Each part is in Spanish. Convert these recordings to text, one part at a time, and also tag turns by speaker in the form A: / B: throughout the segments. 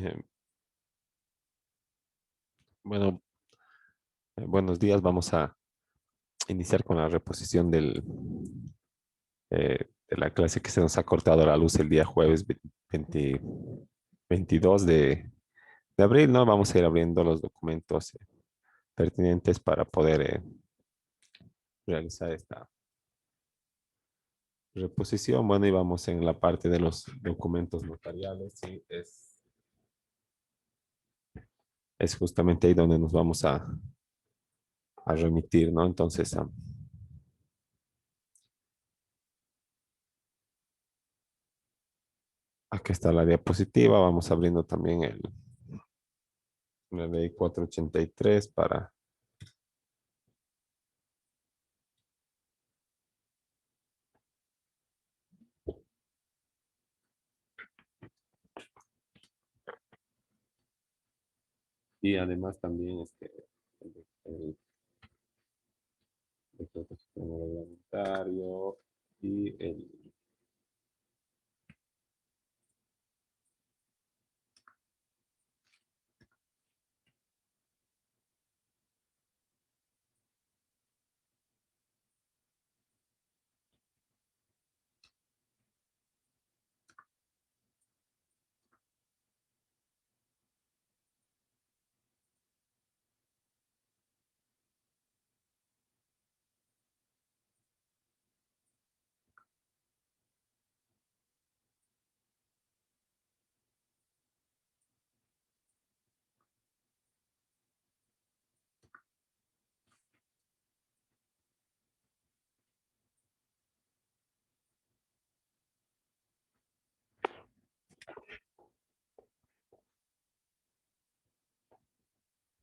A: Eh, bueno, buenos días. Vamos a iniciar con la reposición de la clase que se nos ha cortado la luz el día jueves 20 22 de abril, ¿no? Vamos a ir abriendo los documentos pertinentes para poder realizar esta reposición. Bueno, y vamos en la parte de los documentos notariales, sí, es justamente ahí donde nos vamos a remitir, ¿no? Entonces, aquí está la diapositiva. Vamos abriendo también la ley 483 para... Y además también el decreto supremo reglamentario y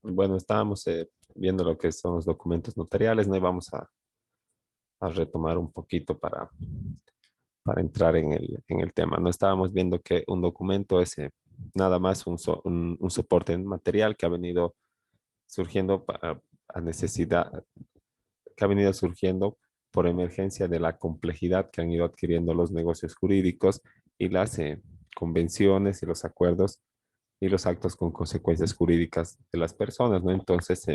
A: bueno, estábamos viendo lo que son los documentos notariales, ¿no? Y vamos a retomar un poquito para entrar en el tema. No estábamos viendo que un documento es nada más un soporte material que ha venido surgiendo a necesidad, que ha venido surgiendo por emergencia de la complejidad que han ido adquiriendo los negocios jurídicos y las convenciones y los acuerdos y los actos con consecuencias jurídicas de las personas, ¿no? Entonces,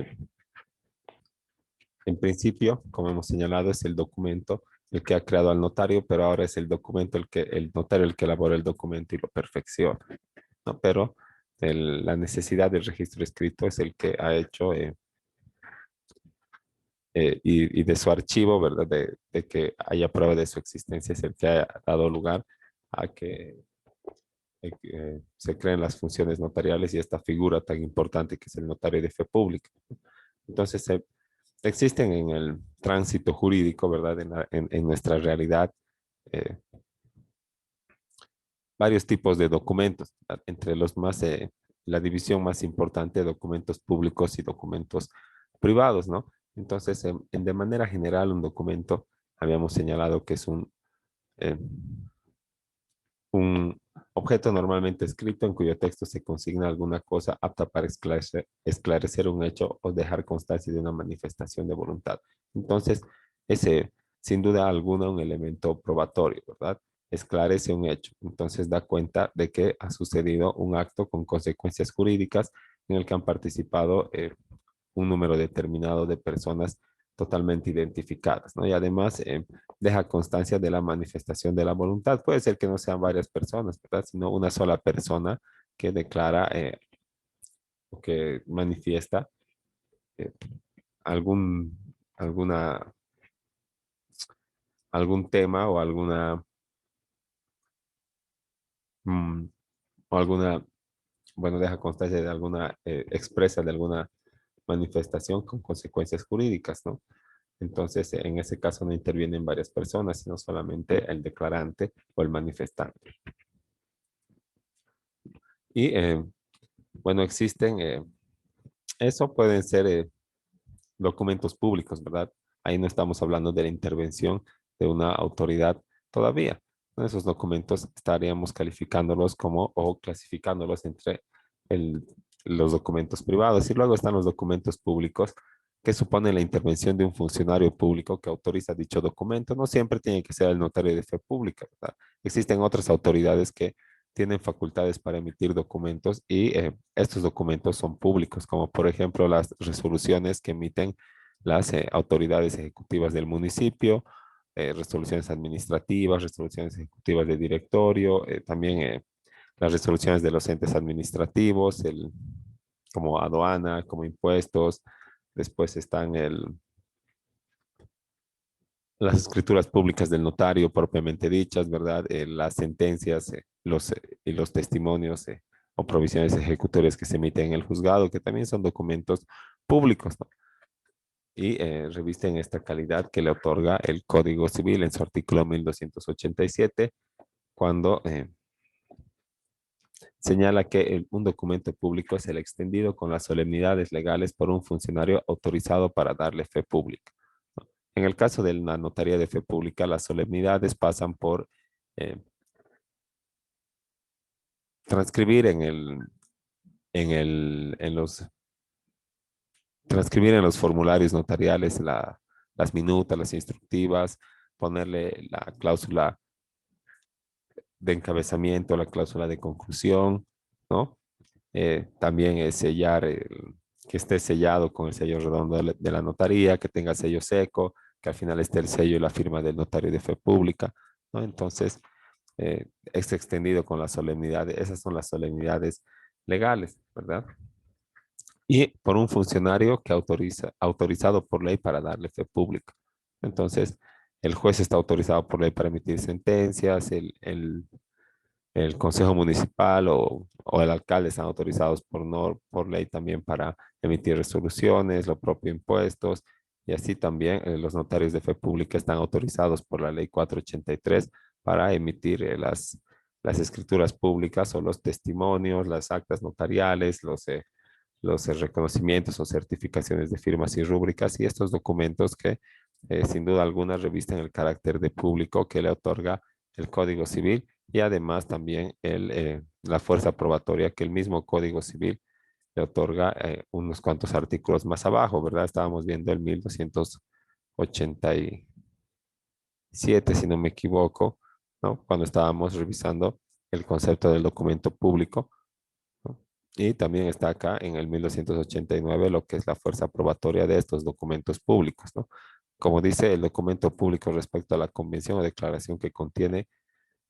A: en principio, como hemos señalado, es el documento el que ha creado al notario, pero ahora es el documento el notario el que elabora el documento y lo perfecciona, ¿no? Pero la necesidad del registro escrito es el que ha hecho y de su archivo, ¿verdad? De que haya prueba de su existencia, es el que ha dado lugar a que se creen las funciones notariales y esta figura tan importante que es el notario de fe pública. Entonces, existen en el tránsito jurídico, ¿verdad? En nuestra realidad, eh, varios tipos de documentos, ¿verdad? Entre los más, la división más importante de documentos públicos y documentos privados, ¿no? Entonces, de manera general, un documento, habíamos señalado que es un objeto normalmente escrito en cuyo texto se consigna alguna cosa apta para esclarecer un hecho o dejar constancia de una manifestación de voluntad. Entonces, ese, sin duda alguna, un elemento probatorio, ¿verdad? Esclarece un hecho. Entonces, da cuenta de que ha sucedido un acto con consecuencias jurídicas en el que han participado un número determinado de personas totalmente identificadas, ¿no? Y además deja constancia de la manifestación de la voluntad. Puede ser que no sean varias personas, ¿verdad? Sino una sola persona que declara o que manifiesta eh, algún, alguna, algún tema o mm, o alguna, bueno, deja constancia de alguna, expresa de alguna manifestación con consecuencias jurídicas, ¿no? Entonces, en ese caso no intervienen varias personas, sino solamente el declarante o el manifestante. Y bueno, existen, eso pueden ser documentos públicos, ¿verdad? Ahí no estamos hablando de la intervención de una autoridad todavía. Esos documentos estaríamos calificándolos como o clasificándolos entre el, los documentos privados. Y luego están los documentos públicos que suponen la intervención de un funcionario público que autoriza dicho documento. No siempre tiene que ser el notario de fe pública, ¿verdad? Existen otras autoridades que tienen facultades para emitir documentos y estos documentos son públicos, como por ejemplo las resoluciones que emiten las autoridades ejecutivas del municipio, resoluciones administrativas, resoluciones ejecutivas de directorio, también las resoluciones de los entes administrativos, como aduana, como impuestos. Después están las escrituras públicas del notario propiamente dichas, ¿verdad? Las sentencias y los testimonios o provisiones ejecutorias que se emiten en el juzgado, que también son documentos públicos, ¿no? Y revisten esta calidad que le otorga el Código Civil en su artículo 1287, cuando señala que un documento público es el extendido con las solemnidades legales por un funcionario autorizado para darle fe pública. En el caso de la notaría de fe pública, las solemnidades pasan por eh, transcribir en los, transcribir en los formularios notariales las minutas, las instructivas, ponerle la cláusula de encabezamiento, la cláusula de conclusión, ¿no? También es sellar, que esté sellado con el sello redondo de la notaría, que tenga sello seco, que al final esté el sello y la firma del notario de fe pública, ¿no? Entonces, es extendido con las solemnidades, esas son las solemnidades legales, ¿verdad? Y por un funcionario que autorizado por ley para darle fe pública. Entonces, el juez está autorizado por ley para emitir sentencias, el consejo municipal o el alcalde están autorizados por ley también para emitir resoluciones, lo propio impuestos, y así también los notarios de fe pública están autorizados por la ley 483 para emitir las escrituras públicas o los testimonios, las actas notariales, los reconocimientos o certificaciones de firmas y rúbricas y estos documentos que sin duda alguna revisten el carácter de público que le otorga el Código Civil y además también la fuerza probatoria que el mismo Código Civil le otorga unos cuantos artículos más abajo, ¿verdad? Estábamos viendo el 1287, si no me equivoco, ¿no? Cuando estábamos revisando el concepto del documento público, ¿no? Y también está acá en el 1289 lo que es la fuerza probatoria de estos documentos públicos, ¿no? Como dice el documento público respecto a la convención o declaración que contiene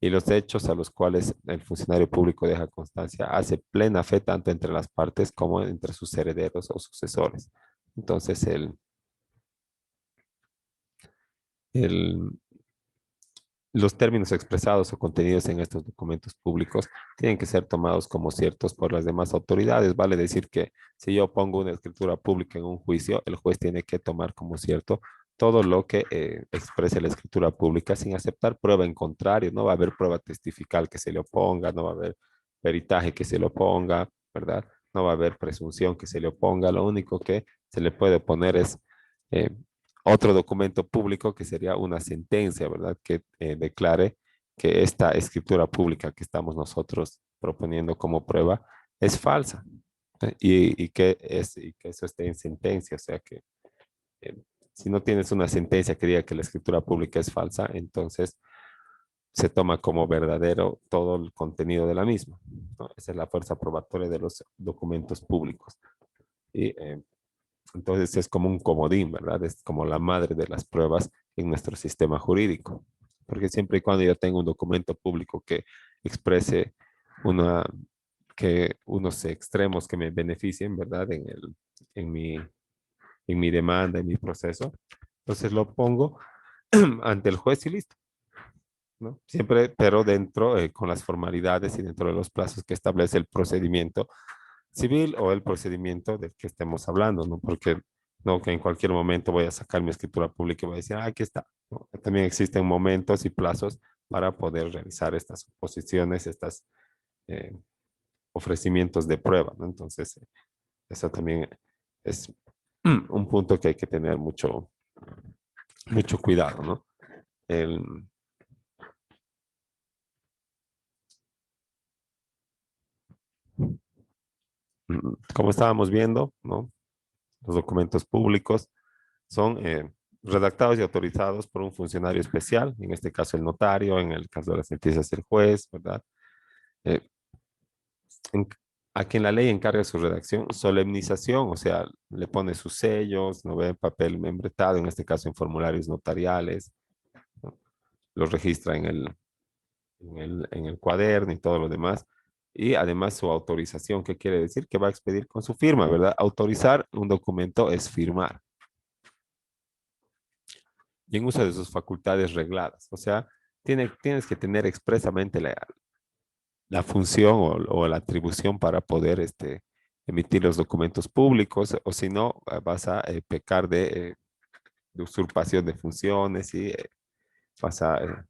A: y los hechos a los cuales el funcionario público deja constancia hace plena fe tanto entre las partes como entre sus herederos o sucesores. Entonces, el, los términos expresados o contenidos en estos documentos públicos tienen que ser tomados como ciertos por las demás autoridades. Vale decir que si yo pongo una escritura pública en un juicio, el juez tiene que tomar como cierto todo lo que exprese la escritura pública sin aceptar prueba en contrario. No va a haber prueba testifical que se le oponga, no va a haber peritaje que se le oponga, ¿verdad? No va a haber presunción que se le oponga. Lo único que se le puede poner es eh, otro documento público que sería una sentencia, ¿verdad? Que declare que esta escritura pública que estamos nosotros proponiendo como prueba es falsa, y que eso esté en sentencia, o sea que eh, si no tienes una sentencia que diga que la escritura pública es falsa, entonces se toma como verdadero todo el contenido de la misma, ¿no? Esa es la fuerza probatoria de los documentos públicos. Y entonces es como un comodín, ¿verdad? Es como la madre de las pruebas en nuestro sistema jurídico. Porque siempre y cuando yo tengo un documento público que exprese una, que unos extremos que me beneficien, ¿verdad? En mi, en mi demanda, en mi proceso, entonces lo pongo ante el juez y listo, ¿no? Siempre, pero dentro, con las formalidades y dentro de los plazos que establece el procedimiento civil o el procedimiento del que estemos hablando, ¿no? Porque no que en cualquier momento voy a sacar mi escritura pública y voy a decir, ah, aquí está, ¿no? También existen momentos y plazos para poder realizar estas oposiciones, estas eh, ofrecimientos de prueba, ¿no? Entonces, eso también es un punto que hay que tener mucho cuidado, ¿no? El, como estábamos viendo, ¿no? Los documentos públicos son redactados y autorizados por un funcionario especial, en este caso el notario, en el caso de las sentencias el juez, ¿verdad? Eh, en- a quien la ley encarga su redacción, solemnización, o sea, le pone sus sellos, no ve papel membretado, en este caso en formularios notariales, ¿no? Lo registra en el cuaderno y todo lo demás. Y además su autorización, ¿qué quiere decir? Que va a expedir con su firma, ¿verdad? Autorizar un documento es firmar. Y en uso de sus facultades regladas. O sea, tienes que tener expresamente la función o la atribución para poder emitir los documentos públicos, o si no, vas a pecar de usurpación de funciones y vas a,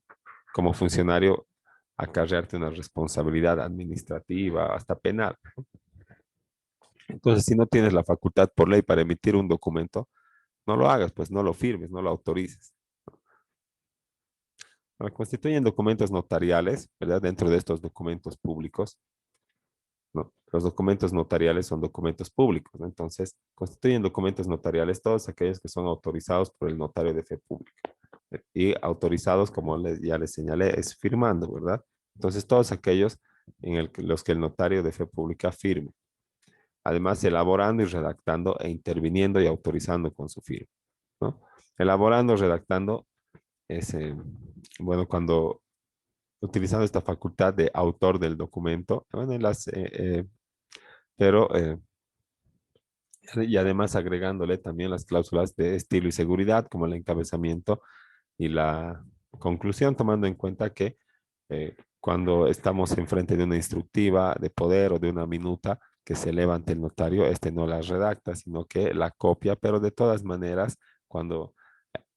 A: como funcionario, acarrearte una responsabilidad administrativa, hasta penal. Entonces, si no tienes la facultad por ley para emitir un documento, no lo hagas, pues no lo firmes, no lo autorices. Constituyen documentos notariales, ¿verdad? Dentro de estos documentos públicos, ¿no? Los documentos notariales son documentos públicos, ¿no? Entonces, constituyen documentos notariales todos aquellos que son autorizados por el notario de fe pública. Y autorizados, como ya les señalé, es firmando, ¿verdad? Entonces, todos aquellos los que el notario de fe pública firme. Además, elaborando y redactando e interviniendo y autorizando con su firma, ¿no? Elaborando, redactando es, bueno, cuando utilizando esta facultad de autor del documento, bueno, pero y además agregándole también las cláusulas de estilo y seguridad, como el encabezamiento y la conclusión, tomando en cuenta que cuando estamos enfrente de una instructiva de poder o de una minuta que se eleva ante el notario, este no la redacta, sino que la copia, pero de todas maneras, cuando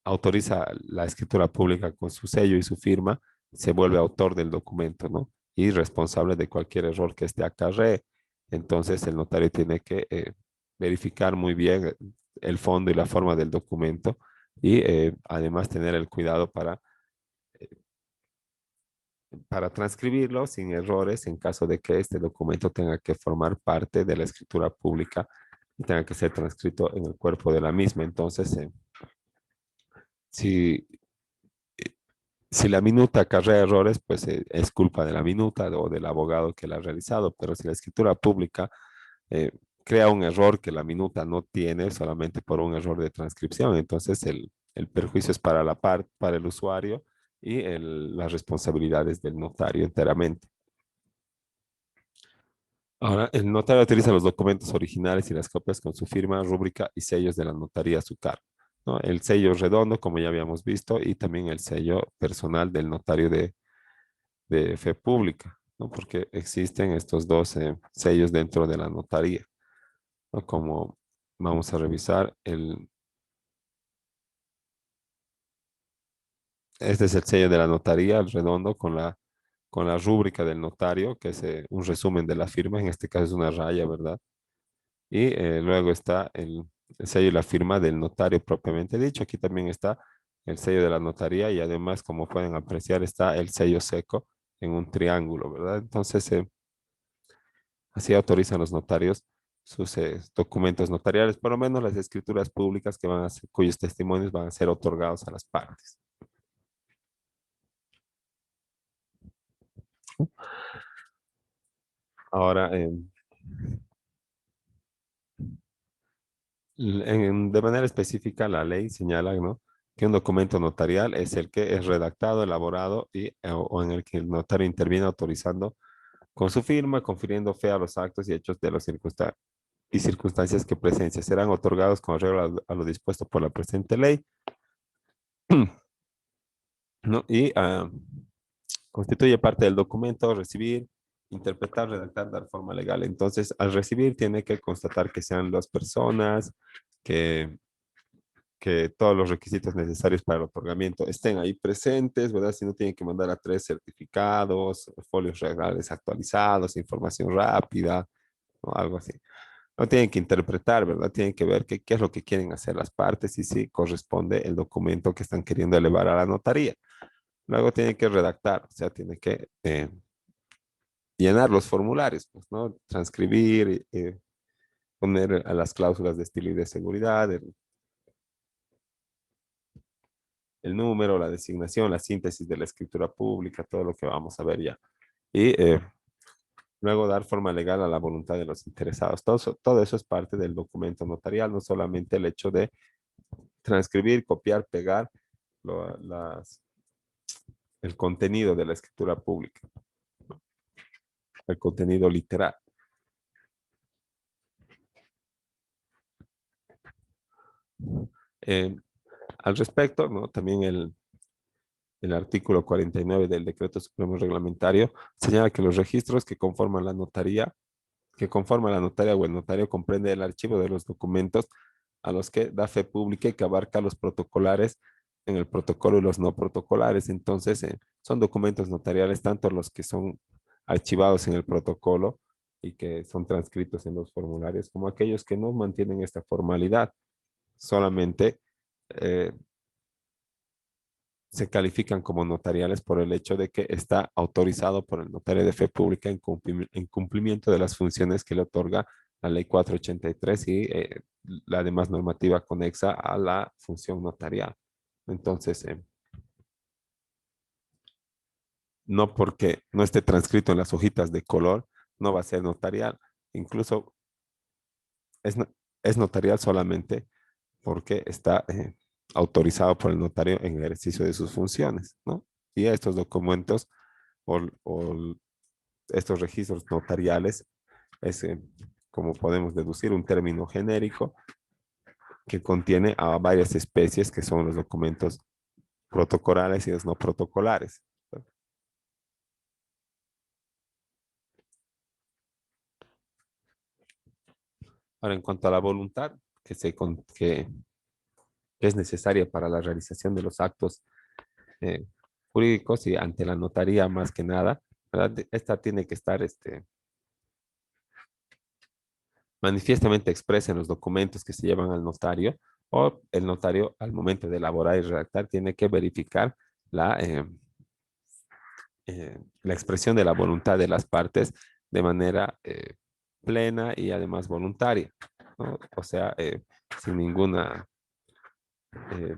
A: autoriza la escritura pública con su sello y su firma, se vuelve autor del documento, ¿no? Y responsable de cualquier error que este acarree. Entonces, el notario tiene que verificar muy bien el fondo y la forma del documento y además tener el cuidado para transcribirlo sin errores en caso de que este documento tenga que formar parte de la escritura pública y tenga que ser transcrito en el cuerpo de la misma. Entonces, si si la minuta acarrea errores, pues es culpa de la minuta o del abogado que la ha realizado, pero si la escritura pública eh, crea un error que la minuta no tiene solamente por un error de transcripción, entonces el perjuicio es para el usuario y las responsabilidades del notario enteramente. Ahora, el notario utiliza los documentos originales y las copias con su firma, rúbrica y sellos de la notaría a su cargo, ¿no? El sello redondo, como ya habíamos visto, y también el sello personal del notario de fe pública, ¿no? Porque existen estos dos sellos dentro de la notaría, ¿no? Como vamos a revisar, este es el sello de la notaría, el redondo con la rúbrica del notario, que es un resumen de la firma, en este caso es una raya, ¿verdad? Y luego está el sello y la firma del notario propiamente dicho. Aquí también está el sello de la notaría y además, como pueden apreciar, está el sello seco en un triángulo, ¿verdad? Entonces, así autorizan los notarios sus documentos notariales, por lo menos las escrituras públicas cuyos testimonios van a ser otorgados a las partes. Ahora, de manera específica, la ley señala, ¿no?, que un documento notarial es el que es redactado, elaborado o en el que el notario interviene autorizando con su firma, confiriendo fe a los actos y hechos de los circunstancias que presencia. Serán otorgados con arreglo a lo dispuesto por la presente ley, ¿no? Y constituye parte del documento, recibir, interpretar, redactar, dar forma legal. Entonces, al recibir, tiene que constatar que sean las personas, que, que todos los requisitos necesarios para el otorgamiento estén ahí presentes, ¿verdad? Si no, tienen que mandar a 3 certificados, folios legales actualizados, información rápida, o algo así. No tienen que interpretar, ¿verdad? Tienen que ver qué es lo que quieren hacer las partes y si corresponde el documento que están queriendo elevar a la notaría. Luego tiene que redactar, o sea, tiene que llenar los formularios, pues, ¿no? Transcribir, poner a las cláusulas de estilo y de seguridad, el número, la designación, la síntesis de la escritura pública, todo lo que vamos a ver ya. Y Luego dar forma legal a la voluntad de los interesados. Todo eso es parte del documento notarial, no solamente el hecho de transcribir, copiar, pegar lo- las, el contenido de la escritura pública, el contenido literal. Eh, Al respecto, ¿no? También el artículo 49 del Decreto Supremo Reglamentario señala que los registros que conforman la notaria o el notario comprende el archivo de los documentos a los que da fe pública y que abarca los protocolares en el protocolo y los no protocolares. Entonces, son documentos notariales, tanto los que son archivados en el protocolo y que son transcritos en los formularios, como aquellos que no mantienen esta formalidad. Solamente eh, se califican como notariales por el hecho de que está autorizado por el notario de fe pública en cumplimiento de las funciones que le otorga la ley 483 y la demás normativa conexa a la función notarial. Entonces, no porque no esté transcrito en las hojitas de color, no va a ser notarial. Incluso es, es notarial solamente porque está autorizado por el notario en el ejercicio de sus funciones, ¿no? Y estos documentos o estos registros notariales es, como podemos deducir, un término genérico que contiene a varias especies que son los documentos protocolales y los no protocolares. Ahora, en cuanto a la voluntad que es necesaria para la realización de los actos eh, jurídicos y ante la notaría más que nada, ¿verdad? Esta tiene que estar manifiestamente expresa en los documentos que se llevan al notario o el notario al momento de elaborar y redactar tiene que verificar la, la expresión de la voluntad de las partes de manera plena y además voluntaria, ¿no? O sea, sin ninguna eh,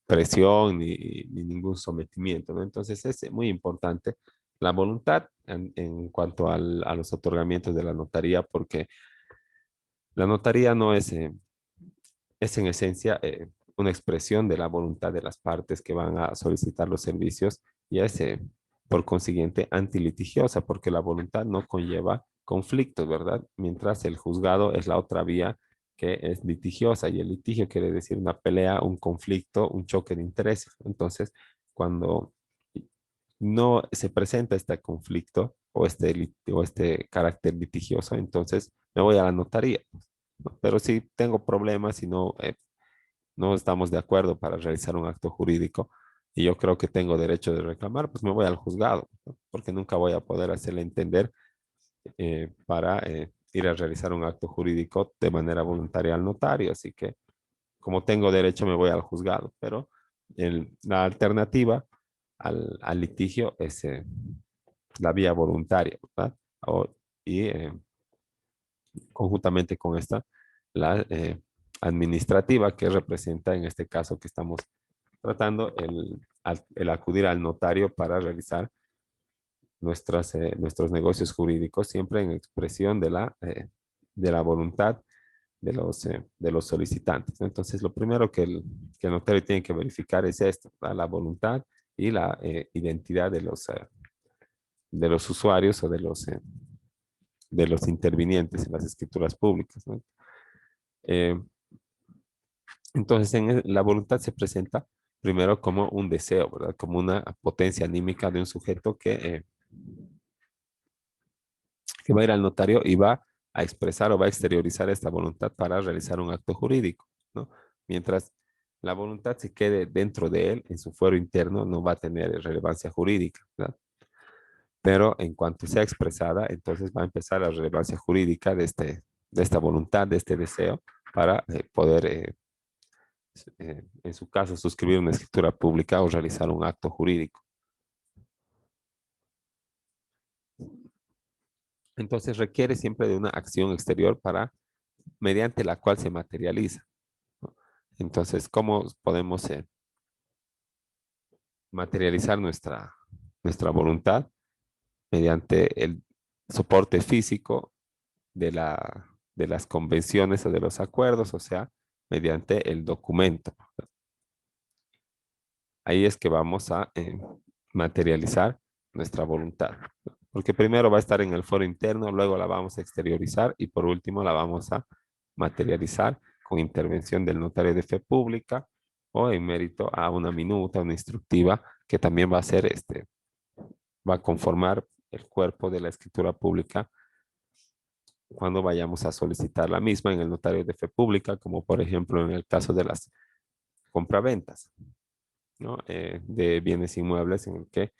A: presión ni ningún sometimiento, ¿no? Entonces es muy importante la voluntad en cuanto a los otorgamientos de la notaría, porque la notaría no es en esencia una expresión de la voluntad de las partes que van a solicitar los servicios y es, por consiguiente, antilitigiosa, porque la voluntad no conlleva conflictos, ¿verdad? Mientras el juzgado es la otra vía que es litigiosa y el litigio quiere decir una pelea, un conflicto, un choque de intereses. Entonces, cuando no se presenta este conflicto o este carácter litigioso, entonces me voy a la notaría, ¿no? Pero si tengo problemas y no estamos de acuerdo para realizar un acto jurídico y yo creo que tengo derecho de reclamar, pues me voy al juzgado, ¿no? Porque nunca voy a poder hacerle entender para ir a realizar un acto jurídico de manera voluntaria al notario. Así que como tengo derecho me voy al juzgado, pero la alternativa al litigio es la vía voluntaria, ¿verdad? O- y conjuntamente con esta, la administrativa que representa en este caso que estamos tratando el acudir al notario para realizar nuestros negocios jurídicos, siempre en expresión de la voluntad de los solicitantes, ¿no? Entonces, lo primero que el notario tiene que verificar es esto, ¿verdad? La voluntad y la identidad de los usuarios o de los intervinientes en las escrituras públicas, ¿no? Eh, entonces, la voluntad se presenta primero como un deseo, ¿verdad? Como una potencia anímica de un sujeto que va a ir al notario y va a expresar o va a exteriorizar esta voluntad para realizar un acto jurídico, ¿no? Mientras la voluntad se quede dentro de él, en su fuero interno, no va a tener relevancia jurídica, ¿verdad? Pero en cuanto sea expresada, entonces va a empezar la relevancia jurídica de esta voluntad, de este deseo, para poder, en su caso, suscribir una escritura pública o realizar un acto jurídico. Entonces requiere siempre de una acción exterior mediante la cual se materializa, ¿no? Entonces, ¿cómo podemos materializar nuestra voluntad? Mediante soporte físico de las convenciones o de los acuerdos, o sea, mediante el documento. Ahí es que vamos a materializar nuestra voluntad. Porque primero va a estar en el foro interno, luego la vamos a exteriorizar y por último la vamos a materializar con intervención del notario de fe pública o en mérito a una minuta, una instructiva, que también va a ser va a conformar el cuerpo de la escritura pública cuando vayamos a solicitar la misma en el notario de fe pública, como por ejemplo en el caso de las compraventas, ¿no? De bienes inmuebles en el que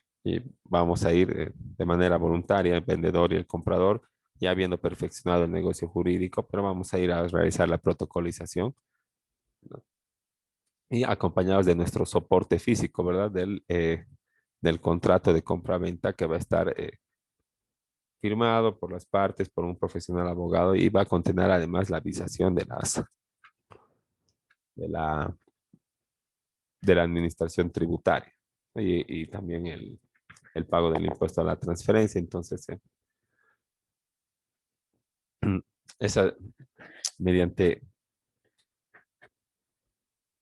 A: vamos a ir de manera voluntaria, el vendedor y el comprador, ya habiendo perfeccionado el negocio jurídico, pero vamos a ir a realizar la protocolización, ¿no? Y acompañados de nuestro soporte físico, ¿verdad? Del contrato de compra-venta que va a estar firmado por las partes, por un profesional abogado y va a contener además la avisación de la, de la administración tributaria, ¿no? Y también el pago del impuesto a la transferencia. Entonces, esa, mediante,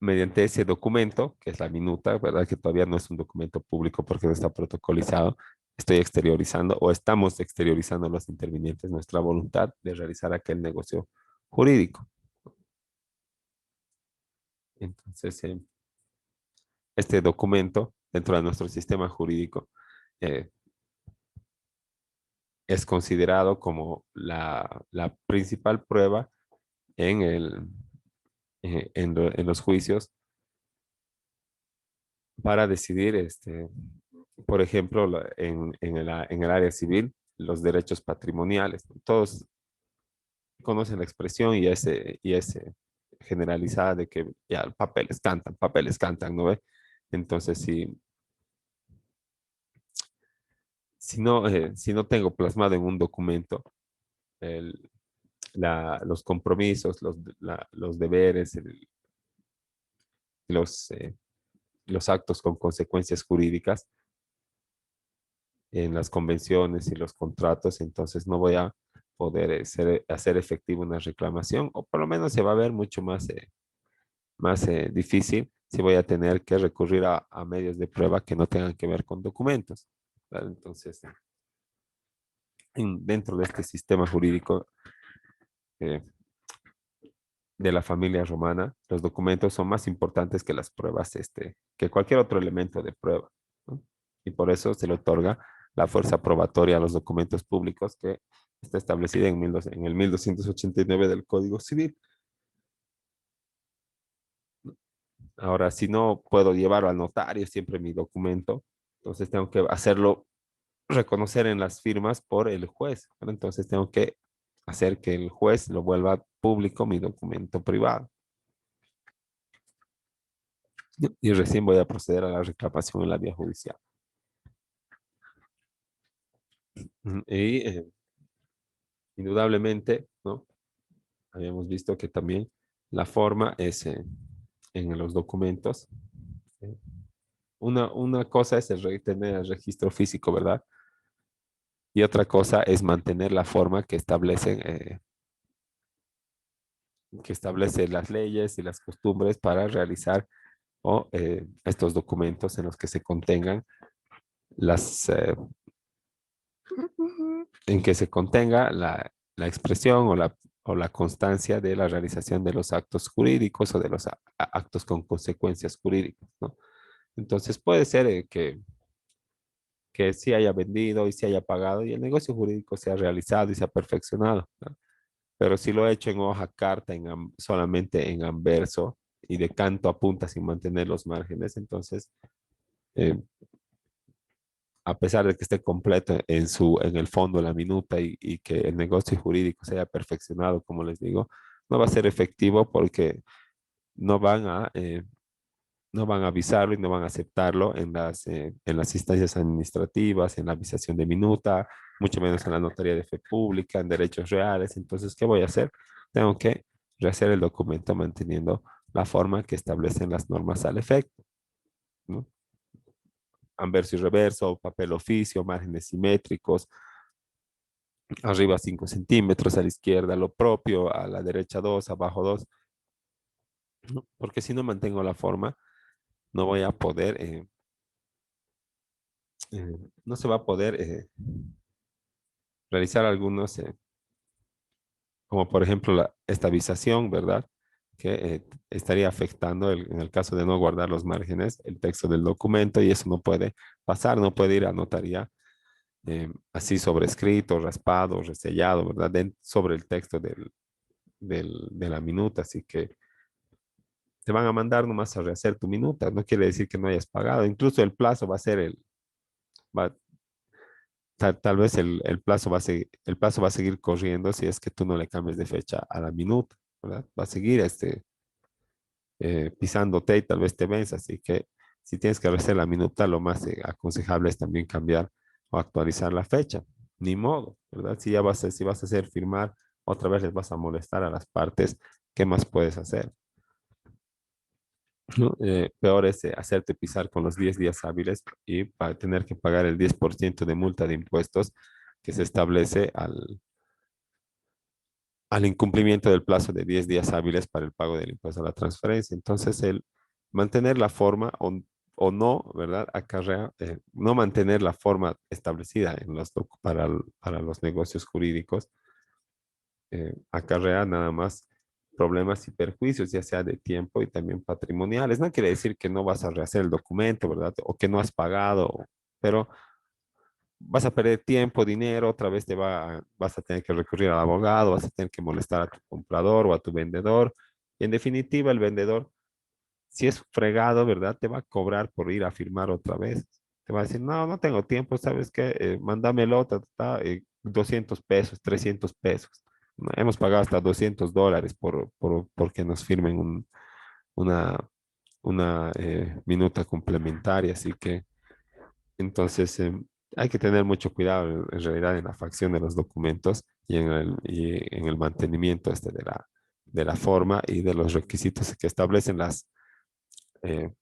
A: mediante ese documento, que es la minuta, ¿verdad? Que todavía no es un documento público porque no está protocolizado, estoy exteriorizando o estamos exteriorizando los intervinientes nuestra voluntad de realizar aquel negocio jurídico. Entonces, este documento dentro de nuestro sistema jurídico eh, es considerado como la principal prueba en, en los juicios para decidir, por ejemplo, en el área civil, los derechos patrimoniales. Todos conocen la expresión y es generalizada de que ya papeles cantan, ¿no ve? Entonces, si no tengo plasmado en un documento el, los compromisos, los deberes, los, los actos con consecuencias jurídicas en las convenciones y los contratos, entonces no voy a poder hacer efectiva una reclamación, o por lo menos se va a ver mucho más difícil si voy a tener que recurrir a medios de prueba que no tengan que ver con documentos, ¿verdad? Entonces, dentro de este sistema jurídico eh, de la familia romana, los documentos son más importantes que las pruebas, que cualquier otro elemento de prueba, ¿no? Y por eso se le otorga la fuerza probatoria a los documentos públicos que está establecida en el 1289 del Código Civil. Ahora, si no puedo llevarlo al notario siempre mi documento, entonces tengo que hacerlo reconocer en las firmas por el juez, ¿no? Entonces tengo que hacer que el juez lo vuelva público mi documento privado. Y recién voy a proceder a la reclamación en la vía judicial. Y indudablemente, ¿no? Habíamos visto que también la forma es en los documentos. ¿Sí? Una cosa es tener el registro físico, ¿verdad? Y otra cosa es mantener la forma que establece las leyes y las costumbres para realizar estos documentos en los que se contengan las, en que se contenga la expresión o la constancia de la realización de los actos jurídicos o de los actos con consecuencias jurídicas, ¿no? Entonces puede ser que sí haya vendido y sí haya pagado y el negocio jurídico se ha realizado y se ha perfeccionado, ¿no? Pero si lo he hecho en hoja carta, solamente en anverso y de canto a punta sin mantener los márgenes, entonces eh, a pesar de que esté completo en el fondo, la minuta y que el negocio jurídico se haya perfeccionado, como les digo, no va a ser efectivo porque no van no van a avisarlo y no van a aceptarlo en las instancias administrativas, en la avisación de minuta, mucho menos en la notaría de fe pública, en derechos reales. Entonces, ¿qué voy a hacer? Tengo que rehacer el documento manteniendo la forma que establecen las normas al efecto, ¿no? Anverso y reverso, papel oficio, márgenes simétricos, arriba 5 centímetros, a la izquierda lo propio, a la derecha 2, abajo 2, ¿no? Porque si no mantengo la forma, no voy a poder, no se va a poder realizar algunos, como por ejemplo la estabilización, ¿verdad? Que estaría afectando, en el caso de no guardar los márgenes, el texto del documento y eso no puede pasar, no puede ir a notaría así sobrescrito, raspado, resellado, ¿verdad? Sobre el texto de la minuta, así que te van a mandar nomás a rehacer tu minuta, no quiere decir que no hayas pagado, incluso el plazo va a ser va- tal vez el plazo el plazo va a seguir corriendo si es que tú no le cambies de fecha a la minuta, ¿verdad? Va a seguir pisándote y tal vez te vence, así que si tienes que rehacer la minuta, lo más aconsejable es también cambiar o actualizar la fecha, ni modo, ¿verdad? Si vas a hacer firmar, otra vez les vas a molestar a las partes, ¿qué más puedes hacer? ¿No? Peor es hacerte pisar con los 10 días hábiles y para tener que pagar el 10% de multa de impuestos que se establece al incumplimiento del plazo de 10 días hábiles para el pago del impuesto a la transferencia. Entonces, el mantener la forma o no, ¿verdad? Acarrea, no mantener la forma establecida en para los negocios jurídicos, acarrea nada más problemas y perjuicios, ya sea de tiempo y también patrimoniales. No quiere decir que no vas a rehacer el documento, ¿verdad? O que no has pagado, pero vas a perder tiempo, dinero, otra vez vas a tener que recurrir al abogado, vas a tener que molestar a tu comprador o a tu vendedor. Y en definitiva, el vendedor, si es fregado, ¿verdad? Te va a cobrar por ir a firmar otra vez. Te va a decir, no, no tengo tiempo, ¿sabes qué? Mándamelo, 200 pesos, 300 pesos. No, hemos pagado hasta $200 porque nos firmen una, una minuta complementaria, así que entonces hay que tener mucho cuidado en realidad en la facción de los documentos y en el mantenimiento de la forma y de los requisitos que establecen eh,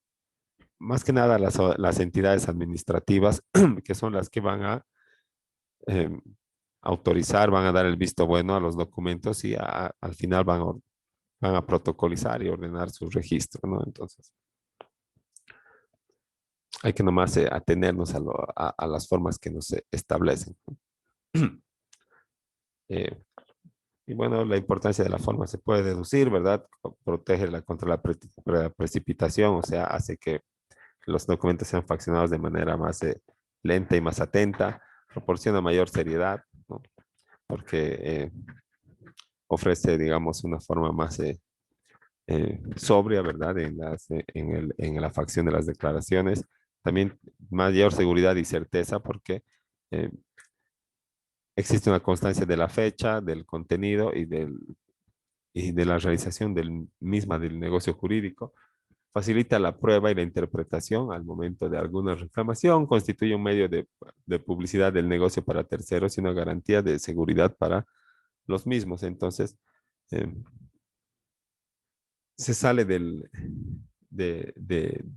A: más que nada las entidades administrativas que son las que van a eh, autorizar, van a dar el visto bueno a los documentos y al final van a protocolizar y ordenar su registro, ¿no? Entonces, hay que nomás atenernos a las formas que nos establecen. Eh, y bueno, la importancia de la forma se puede deducir, ¿verdad? Protege contra la precipitación, o sea, hace que los documentos sean faccionados de manera más lenta y más atenta, proporciona mayor seriedad, ¿no? Porque ofrece, digamos, una forma más sobria, ¿verdad? En la facción de las declaraciones. También mayor seguridad y certeza porque eh, existe una constancia de la fecha, del contenido y de la realización misma del negocio jurídico. Facilita la prueba y la interpretación al momento de alguna reclamación, constituye un medio de publicidad del negocio para terceros y una garantía de seguridad para los mismos. Entonces, eh, se sale de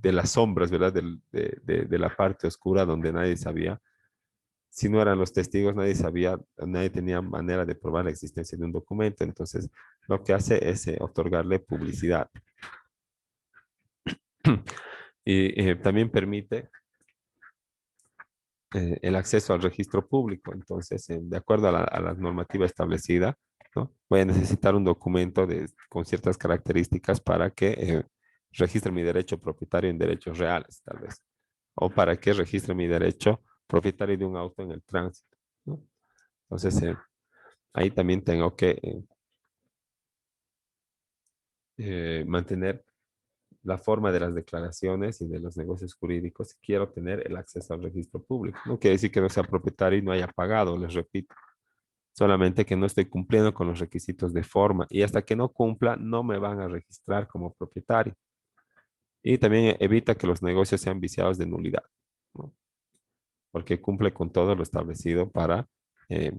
A: las sombras, ¿verdad? De la parte oscura donde nadie sabía. Si no eran los testigos, nadie sabía, nadie tenía manera de probar la existencia de un documento. Entonces, lo que hace es otorgarle publicidad. Y también permite el acceso al registro público. Entonces, de acuerdo a la normativa establecida, ¿no? Voy a necesitar un documento con ciertas características para que registre mi derecho propietario en derechos reales, tal vez. O para que registre mi derecho propietario de un auto en el tránsito, ¿no? Entonces, ahí también tengo que mantener la forma de las declaraciones y de los negocios jurídicos si quiero tener el acceso al registro público. No quiere decir que no sea propietario y no haya pagado, les repito, solamente que no estoy cumpliendo con los requisitos de forma y hasta que no cumpla no me van a registrar como propietario. Y también evita que los negocios sean viciados de nulidad, ¿no? Porque cumple con todo lo establecido eh,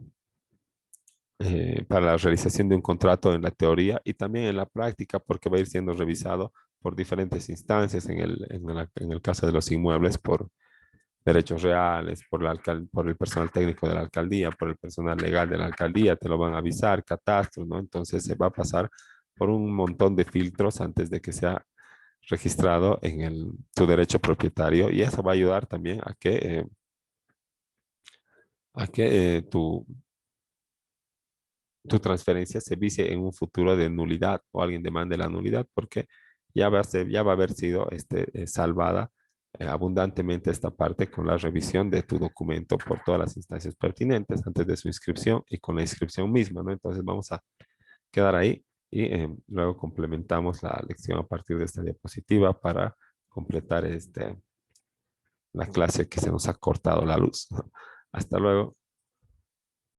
A: para la realización de un contrato en la teoría y también en la práctica, porque va a ir siendo revisado por diferentes instancias en el caso de los inmuebles, derechos reales, por el personal técnico de la alcaldía, por el personal legal de la alcaldía, te lo van a avisar, catastro, ¿no? Entonces se va a pasar por un montón de filtros antes de que sea registrado en tu derecho propietario y eso va a ayudar también a que tu transferencia se vise en un futuro de nulidad o alguien demande la nulidad porque ya va a haber sido salvada abundantemente esta parte con la revisión de tu documento por todas las instancias pertinentes antes de su inscripción y con la inscripción misma, ¿no? Entonces vamos a quedar ahí y luego complementamos la lección a partir de esta diapositiva para completar la clase que se nos ha cortado la luz. Hasta luego.